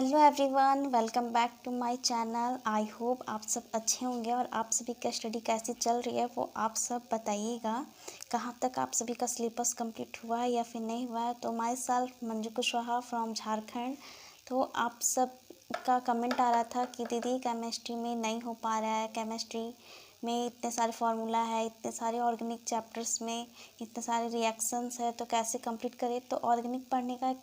Hello everyone, welcome back to my channel. I hope आप सब अच्छे होंगे और आप सभी का स्टडी कैसी चल रही है वो आप सब बताइएगा। कहाँ तक आप सभी का सिलेबस कंप्लीट हुआ है या फिर नहीं हुआ है। तो my self Manju Kushwaha from Jharkhand. तो आप सब का कमेंट आ रहा था कि दीदी केमिस्ट्री में नहीं हो पा रहा है, केमिस्ट्री में इतने सारे फार्मूला है, इतने सारे ऑर्गेनिक चैप्टर्स में इतने सारे रिएक्शंस है, तो कैसे कंप्लीट करें। तो ऑर्गेनिक पढ़ने का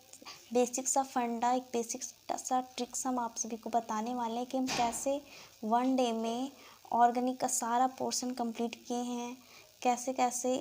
बेसिक सा फंडा, एक बेसिक सा ट्रिक्स हम आप सभी को बताने वाले हैं कि हम कैसे वन डे में ऑर्गेनिक का सारा पोर्शन कंप्लीट किए हैं, कैसे कैसे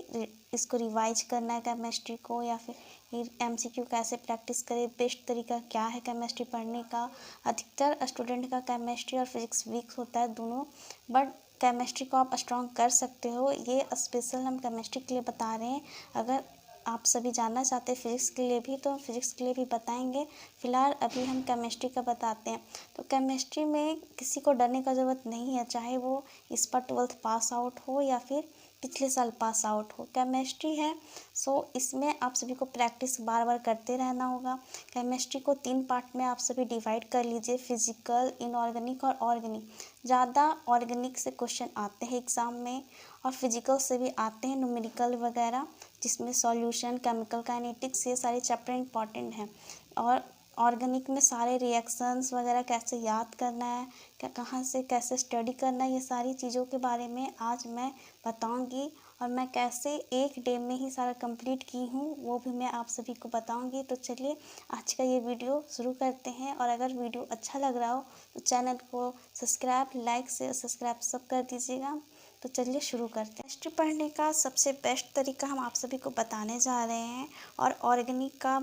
इसको रिवाइज करना है केमिस्ट्री को, या फिर एमसीक्यू कैसे प्रैक्टिस करें, बेस्ट तरीका क्या है केमिस्ट्री पढ़ने का। अधिकतर स्टूडेंट का केमिस्ट्री और फिजिक्स वीक होता है दोनों, बट केमिस्ट्री को आप स्ट्रॉन्ग कर सकते हो। ये स्पेशल हम केमिस्ट्री के लिए बता रहे हैं। अगर आप सभी जानना चाहते हैं फिज़िक्स के लिए भी, तो फिज़िक्स के लिए भी बताएंगे। फ़िलहाल अभी हम केमिस्ट्री का बताते हैं। तो केमिस्ट्री में किसी को डरने का ज़रूरत नहीं है, चाहे वो इस पर 12th पास आउट हो या फिर पिछले साल पास आउट हो। केमिस्ट्री है सो इसमें आप सभी को प्रैक्टिस बार बार करते रहना होगा। केमिस्ट्री को 3 पार्ट में आप सभी डिवाइड कर लीजिए, फिजिकल, इनऑर्गेनिक और ऑर्गेनिक। ज़्यादा ऑर्गेनिक से क्वेश्चन आते हैं एग्ज़ाम में और फिजिकल से भी आते हैं न्यूमेरिकल वगैरह, जिसमें सॉल्यूशन, केमिकल काइनेटिक्स, ये सारे चैप्टर इंपॉर्टेंट हैं। और ऑर्गेनिक में सारे रिएक्शंस वगैरह कैसे याद करना है, क्या कहाँ से कैसे स्टडी करना है, ये सारी चीज़ों के बारे में आज मैं बताऊंगी। और मैं कैसे एक डे में ही सारा कंप्लीट की हूँ वो भी मैं आप सभी को बताऊंगी। तो चलिए आज का ये वीडियो शुरू करते हैं। और अगर वीडियो अच्छा लग रहा हो तो चैनल को सब्सक्राइब, लाइक से सब्सक्राइब सब कर दीजिएगा। तो चलिए शुरू करते हैं। केमिस्ट्री पढ़ने का सबसे बेस्ट तरीका हम आप सभी को बताने जा रहे हैं। और ऑर्गेनिक का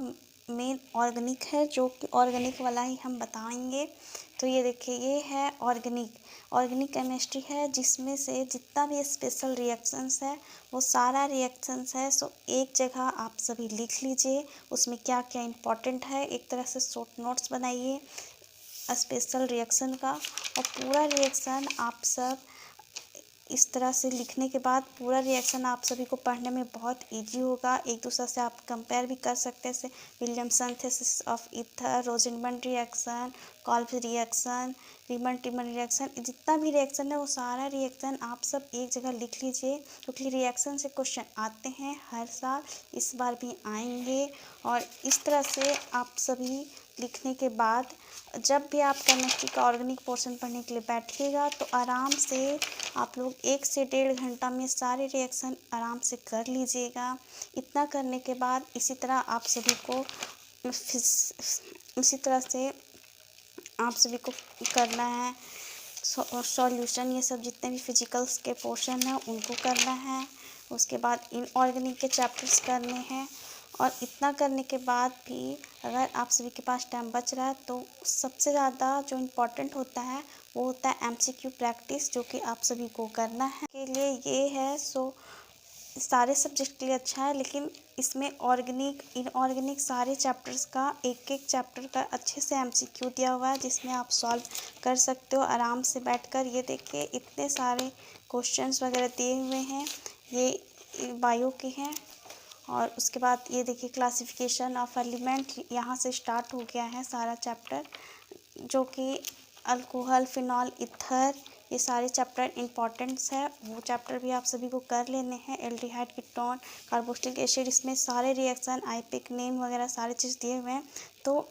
मेन ऑर्गेनिक है, जो कि ऑर्गेनिक वाला ही हम बताएंगे। तो ये देखिए, ये है ऑर्गेनिक केमिस्ट्री है, जिसमें से जितना भी स्पेशल रिएक्शंस है वो सारा रिएक्शंस है। सो एक जगह आप सभी लिख लीजिए उसमें क्या क्या इम्पोर्टेंट है। एक तरह से शॉर्ट नोट्स बनाइए स्पेशल रिएक्शन का, और पूरा रिएक्शन आप सब इस तरह से लिखने के बाद पूरा रिएक्शन आप सभी को पढ़ने में बहुत इजी होगा। एक दूसरे से आप कंपेयर भी कर सकते हैं, जैसे Williamson synthesis of ether, Rosenberg reaction, Kolbe reaction, Reimer Tiemann reaction, जितना भी रिएक्शन है वो सारा रिएक्शन आप सब एक जगह लिख लीजिए, क्योंकि रिएक्शन से क्वेश्चन आते हैं हर साल, इस बार भी आएंगे। और इस तरह से आप सभी लिखने के बाद जब भी आप केमिस्ट्री का ऑर्गेनिक पोर्शन पढ़ने के लिए बैठिएगा तो आराम से आप लोग 1 से 1.5 घंटा में सारे रिएक्शन आराम से कर लीजिएगा। इतना करने के बाद इसी तरह आप सभी को करना है सॉल्यूशन, ये सब जितने भी फिजिकल्स के पोर्शन हैं उनको करना है। उसके बाद इनऑर्गेनिक के चैप्टर्स करने हैं। और इतना करने के बाद भी अगर आप सभी के पास टाइम बच रहा है तो सबसे ज़्यादा जो इम्पोर्टेंट होता है वो होता है एमसीक्यू प्रैक्टिस, जो कि आप सभी को करना है। के लिए ये है सो सारे सब्जेक्ट के लिए अच्छा है, लेकिन इसमें ऑर्गेनिक, इनऑर्गेनिक सारे चैप्टर्स का एक एक चैप्टर का अच्छे से एमसीक्यू दिया हुआ है, जिसमें आप सॉल्व कर सकते हो आराम से बैठकर। ये देखिए इतने सारे क्वेश्चंस वगैरह दिए हुए हैं, ये बायो के हैं। और उसके बाद ये देखिए क्लासिफिकेशन ऑफ एलिमेंट, यहाँ से स्टार्ट हो गया है सारा चैप्टर, जो कि अल्कोहल, फिनॉल, ईथर, ये सारे चैप्टर इंपॉर्टेंट्स है। वो चैप्टर भी आप सभी को कर लेने हैं। एल्डिहाइड, कीटोन, कार्बोक्सिलिक एसिड, इसमें सारे रिएक्शन, आईपिक, नेम वगैरह सारे चीज़ दिए हुए हैं। तो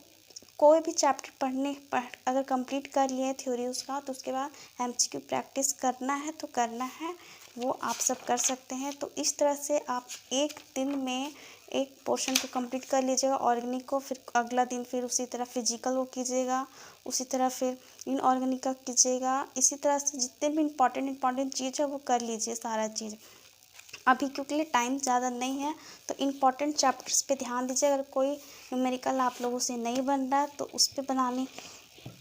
कोई भी चैप्टर अगर कंप्लीट कर लिए थ्योरी उसका, तो उसके बाद एमसीक्यू प्रैक्टिस करना है तो करना है, वो आप सब कर सकते हैं। तो इस तरह से आप एक दिन में एक पोर्शन को कंप्लीट कर लीजिएगा ऑर्गेनिक को, फिर अगला दिन फिर उसी तरह फिजिकल को कीजिएगा, उसी तरह फिर इनऑर्गेनिक का कीजिएगा। इसी तरह से जितने भी इम्पॉर्टेंट चीज़ है वो कर लीजिए सारा चीज़। अभी क्योंकि टाइम ज़्यादा नहीं है तो इम्पॉर्टेंट चैप्टर्स पे ध्यान दीजिए। अगर कोई न्यूमेरिकल आप लोगों से नहीं बन रहा है तो उस पर बनाने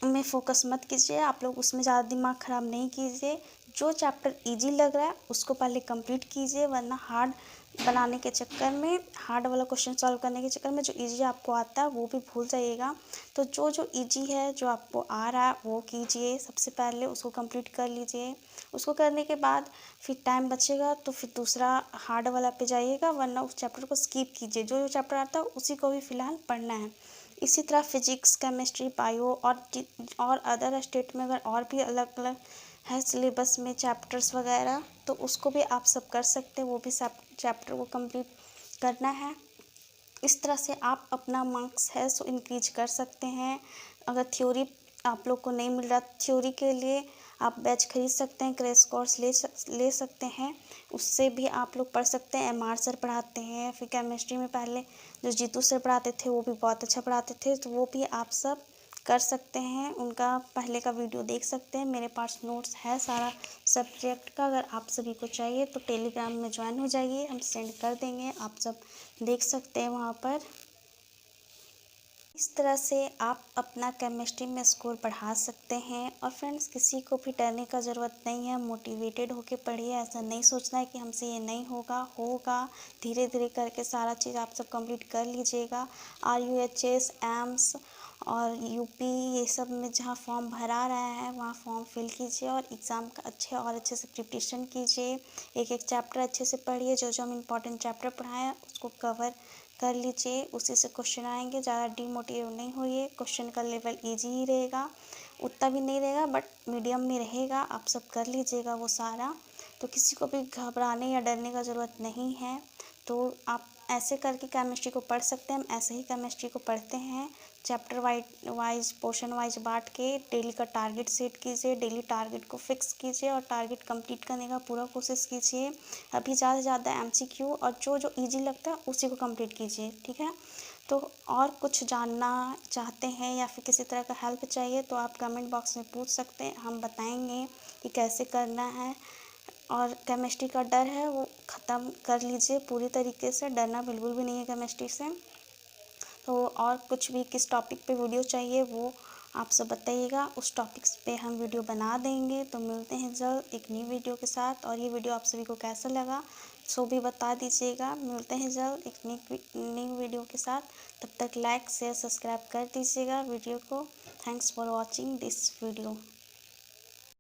में फोकस मत कीजिए, आप लोग उसमें ज़्यादा दिमाग ख़राब नहीं कीजिए। जो चैप्टर इजी लग रहा है उसको पहले कंप्लीट कीजिए, वरना हार्ड बनाने के चक्कर में, हार्ड वाला क्वेश्चन सॉल्व करने के चक्कर में जो इजी आपको आता है वो भी भूल जाइएगा। तो जो जो इजी है, जो आपको आ रहा है वो कीजिए, सबसे पहले उसको कंप्लीट कर लीजिए। उसको करने के बाद फिर टाइम बचेगा तो फिर दूसरा हार्ड वाला पे जाइएगा, वरना उस चैप्टर को स्किप कीजिए। जो जो चैप्टर आता है उसी को भी फ़िलहाल पढ़ना है। इसी तरह फिजिक्स, केमिस्ट्री, बायो और अदर स्टेट में अगर और भी अलग अलग है सिलेबस में चैप्टर्स वगैरह, तो उसको भी आप सब कर सकते हैं, वो भी सब चैप्टर को कंप्लीट करना है। इस तरह से आप अपना मार्क्स है सो इंक्रीज कर सकते हैं। अगर थ्योरी आप लोग को नहीं मिल रहा, थ्योरी के लिए आप बैच खरीद सकते हैं, क्रैश कोर्स ले सकते हैं, उससे भी आप लोग पढ़ सकते हैं। एमआर सर पढ़ाते हैं, फिर केमिस्ट्री में पहले जो जीतू सर पढ़ाते थे वो भी बहुत अच्छा पढ़ाते थे, तो वो भी आप सब कर सकते हैं। उनका पहले का वीडियो देख सकते हैं, मेरे पास नोट्स है सारा सब्जेक्ट का। अगर आप सभी को चाहिए तो टेलीग्राम में ज्वाइन हो जाइए, हम सेंड कर देंगे, आप सब देख सकते हैं वहाँ पर। इस तरह से आप अपना केमिस्ट्री में स्कोर बढ़ा सकते हैं। और फ्रेंड्स, किसी को भी डरने का ज़रूरत नहीं है, मोटिवेटेड होके पढ़िए। ऐसा नहीं सोचना है कि हमसे ये नहीं होगा, होगा। धीरे धीरे करके सारा चीज़ आप सब कंप्लीट कर लीजिएगा। RUHS, एम्स और यूपी ये सब में जहाँ फॉर्म भरा रहा है वहाँ फॉर्म फिल कीजिए और एग्ज़ाम का अच्छे से प्रिपरेशन कीजिए। एक एक चैप्टर अच्छे से पढ़िए, जो जो हम इम्पोर्टेंट चैप्टर पढ़ाएं उसको कवर कर लीजिए, उसी से क्वेश्चन आएंगे। ज़्यादा डीमोटिवेट नहीं होइए, क्वेश्चन का लेवल इजी ही रहेगा, उतना भी नहीं रहेगा बट मीडियम में रहेगा। आप सब कर लीजिएगा वो सारा, तो किसी को भी घबराने या डरने का ज़रूरत नहीं है। तो आप ऐसे करके केमिस्ट्री को पढ़ सकते हैं। हम ऐसे ही केमिस्ट्री को पढ़ते हैं, चैप्टर वाइज पोर्शन वाइज बांट के। डेली का टारगेट सेट कीजिए, डेली टारगेट को फिक्स कीजिए और टारगेट कंप्लीट करने का पूरा कोशिश कीजिए। अभी ज़्यादा से ज़्यादा MCQ और जो जो ईजी लगता है उसी को कंप्लीट कीजिए, ठीक है। तो और कुछ जानना चाहते हैं या फिर किसी तरह का हेल्प चाहिए तो आप कमेंट बॉक्स में पूछ सकते हैं, हम बताएंगे कि कैसे करना है। और केमिस्ट्री का डर है वो ख़त्म कर लीजिए पूरी तरीके से, डरना बिल्कुल भी नहीं है केमिस्ट्री से। तो और कुछ भी किस टॉपिक पे वीडियो चाहिए वो आप सब बताइएगा, उस टॉपिक्स पे हम वीडियो बना देंगे। तो मिलते हैं जल्द एक नई वीडियो के साथ। और ये वीडियो आप सभी को कैसा लगा सो भी बता दीजिएगा। मिलते हैं जल्द एक नई वीडियो के साथ, तब तक लाइक शेयर सब्सक्राइब कर दीजिएगा वीडियो को। Thanks for watching this video.